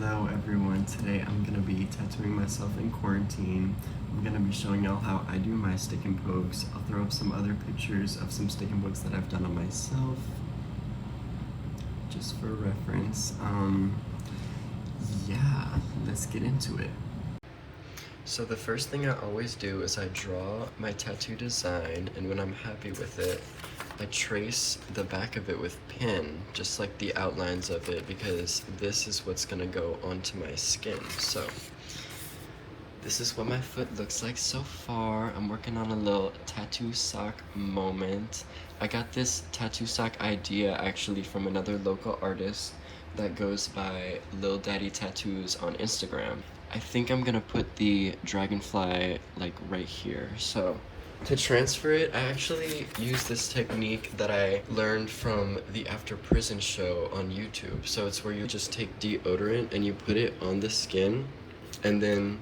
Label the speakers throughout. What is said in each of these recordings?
Speaker 1: Hello everyone, today I'm going to be tattooing myself in quarantine. I'm going to be showing y'all how I do my stick and pokes. I'll throw up some other pictures of some stick and pokes that I've done on myself, just for reference. Yeah, let's get into it. So the first thing I always do is I draw my tattoo design, and when I'm happy with it, I trace the back of it with pen, just like the outlines of it, because this is what's gonna go onto my skin. So this is what my foot looks like so far. I'm working on a little tattoo sock moment. I got this tattoo sock idea actually from another local artist that goes by Lil Daddy Tattoos on Instagram. I think I'm gonna put the dragonfly like right here. So to transfer it, I actually use this technique that I learned from the After Prison show on YouTube. So it's where you just take deodorant and you put it on the skin, and then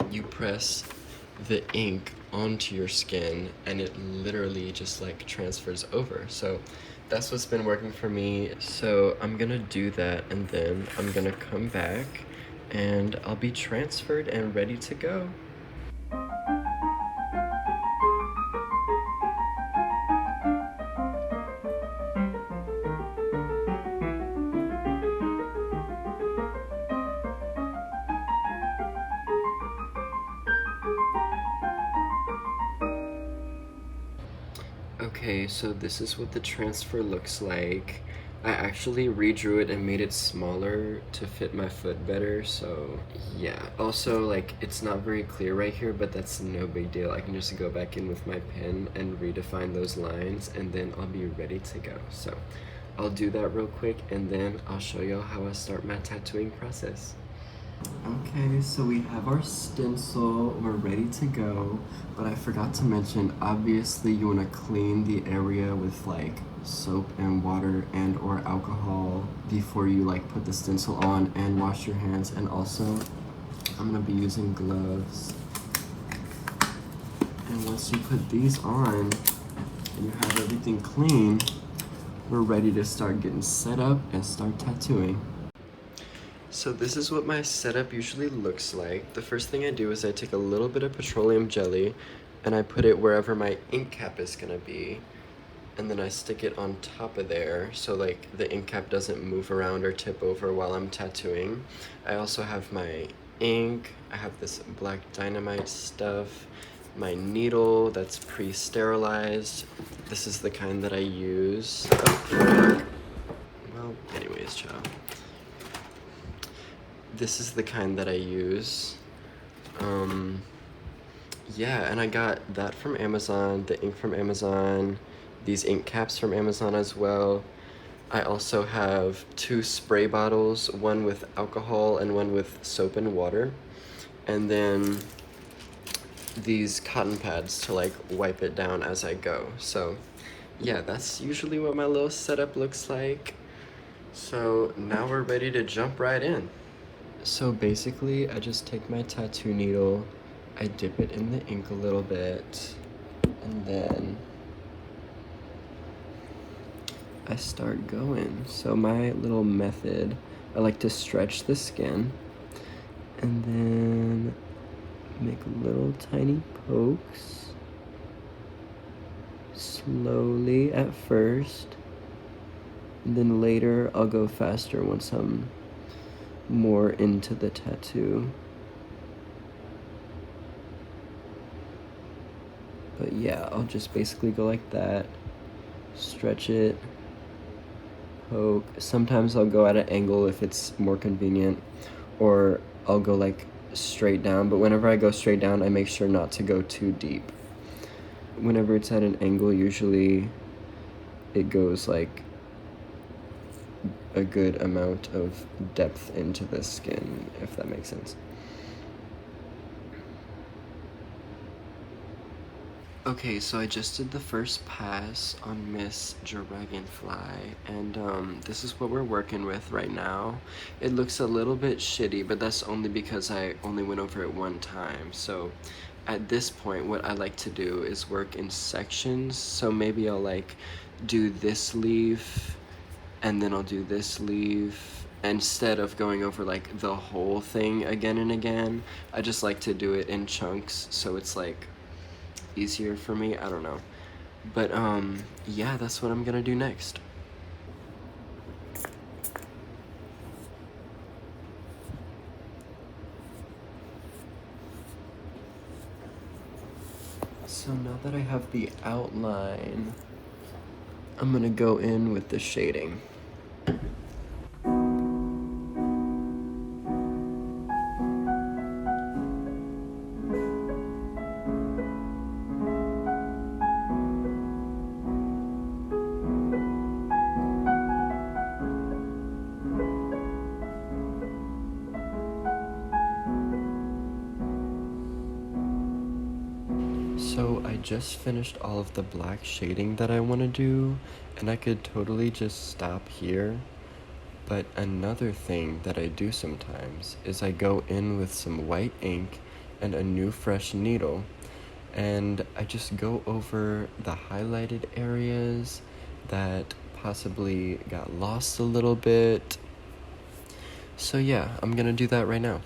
Speaker 1: you press the ink onto your skin, and it literally just like transfers over. So that's what's been working for me. So I'm gonna do that, and then I'm gonna come back and I'll be transferred and ready to go. Okay, so this is what the transfer looks like. I actually redrew it and made it smaller to fit my foot better, so yeah. Also, like, it's not very clear right here, but that's no big deal. I can just go back in with my pen and redefine those lines, and then I'll be ready to go. So I'll do that real quick, and then I'll show y'all how I start my tattooing process. Okay, so we have our stencil, we're ready to go, but I forgot to mention, obviously you want to clean the area with like soap and water and or alcohol before you like put the stencil on, and wash your hands. And also, I'm going to be using gloves. And once you put these on and you have everything clean, we're ready to start getting set up and start tattooing. So this is what my setup usually looks like. The first thing I do is I take a little bit of petroleum jelly and I put it wherever my ink cap is gonna be. And then I stick it on top of there so like the ink cap doesn't move around or tip over while I'm tattooing. I also have my ink, I have this black dynamite stuff, my needle that's pre-sterilized. This is the kind that I use. Well, anyways, child. This is the kind that I use. Yeah, and I got that from Amazon, the ink from Amazon, these ink caps from Amazon as well. I also have 2 spray bottles, one with alcohol and one with soap and water. And then these cotton pads to like wipe it down as I go. So yeah, that's usually what my little setup looks like. So now we're ready to jump right in. So basically, I just take my tattoo needle, I dip it in the ink a little bit, and then I start going. So my little method, I like to stretch the skin, and then make little tiny pokes, slowly at first, and then later I'll go faster once I'm more into the tattoo. But yeah, I'll just basically go like that, stretch it, poke. Sometimes I'll go at an angle if it's more convenient, or I'll go like straight down, but whenever I go straight down, I make sure not to go too deep. Whenever it's at an angle, usually it goes like a good amount of depth into the skin, if that makes sense. Okay, so I just did the first pass on Miss Dragonfly, and this is what we're working with right now. It looks a little bit shitty, but that's only because I only went over it one time. So at this point, what I like to do is work in sections. So maybe I'll like do this leaf, and then I'll do this leaf, instead of going over like the whole thing again and again, I just like to do it in chunks so it's like easier for me. I don't know. But yeah, that's what I'm gonna do next. So now that I have the outline, I'm gonna go in with the shading. So I just finished all of the black shading that I want to do, and I could totally just stop here. But another thing that I do sometimes is I go in with some white ink and a new fresh needle, and I just go over the highlighted areas that possibly got lost a little bit. So yeah, I'm gonna do that right now.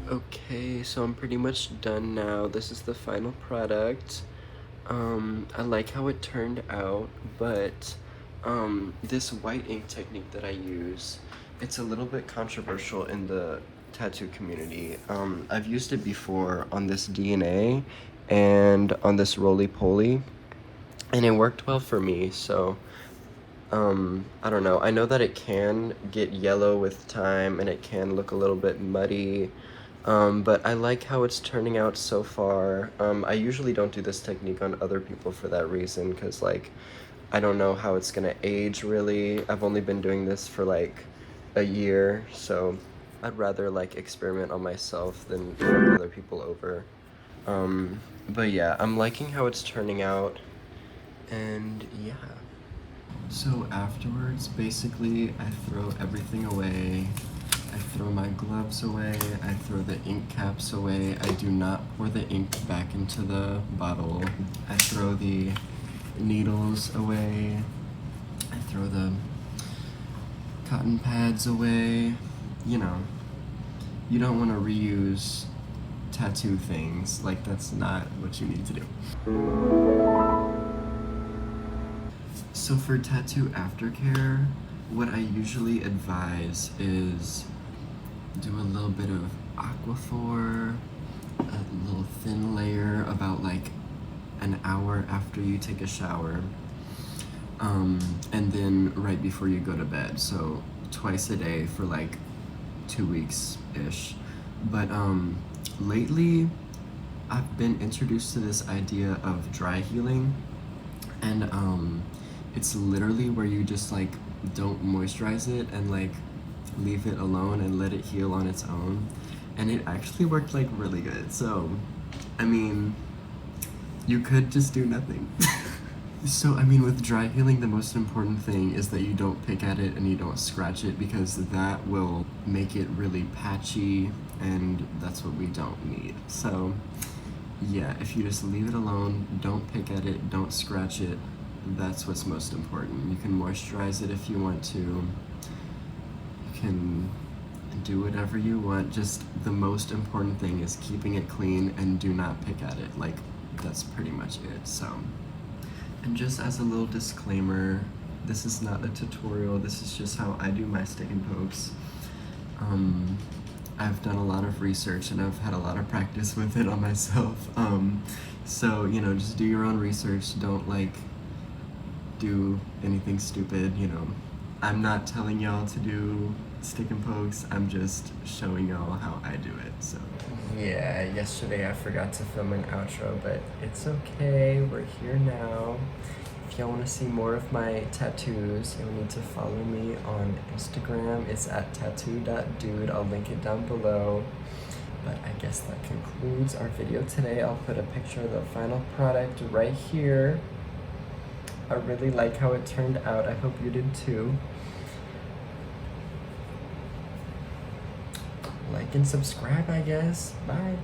Speaker 1: Okay, so I'm pretty much done now. This is the final product. I like how it turned out, but this white ink technique that I use, it's a little bit controversial in the tattoo community. I've used it before on this DNA and on this roly-poly, and it worked well for me, so I don't know. I know that it can get yellow with time and it can look a little bit muddy. But I like how it's turning out so far. I usually don't do this technique on other people for that reason, because like I don't know how it's gonna age really. I've only been doing this for like a year, so I'd rather like experiment on myself than fuck other people over. But yeah, I'm liking how it's turning out, and yeah. So afterwards, basically, I throw everything away. I throw my gloves away, I throw the ink caps away, I do not pour the ink back into the bottle, I throw the needles away, I throw the cotton pads away. You know, you don't want to reuse tattoo things, like that's not what you need to do. So for tattoo aftercare, what I usually advise is do a little bit of Aquaphor, a little thin layer about like an hour after you take a shower, and then right before you go to bed. So twice a day for like 2 weeks-ish. But lately I've been introduced to this idea of dry healing, and it's literally where you just like don't moisturize it and like leave it alone and let it heal on its own, and it actually worked like really good. So I mean, you could just do nothing. So I mean, with dry healing, the most important thing is that you don't pick at it and you don't scratch it, because that will make it really patchy, and that's what we don't need. So yeah, if you just leave it alone, don't pick at it, don't scratch it, that's what's most important. You can moisturize it if you want to. You can do whatever you want. Just the most important thing is keeping it clean and do not pick at it. Like, that's pretty much it. So, and just as a little disclaimer, this is not a tutorial. This is just how I do my stick and pokes. I've done a lot of research and I've had a lot of practice with it on myself. So, you know, just do your own research. Don't like do anything stupid, you know. I'm not telling y'all to do stick and pokes, I'm just showing y'all how I do it, so. Yeah, yesterday I forgot to film an outro, but it's okay, we're here now. If y'all want to see more of my tattoos, you'll need to follow me on Instagram. It's at tattoo.dude. I'll link it down below. But I guess that concludes our video today. I'll put a picture of the final product right here. I really like how it turned out. I hope you did too. like and subscribe, I guess. Bye.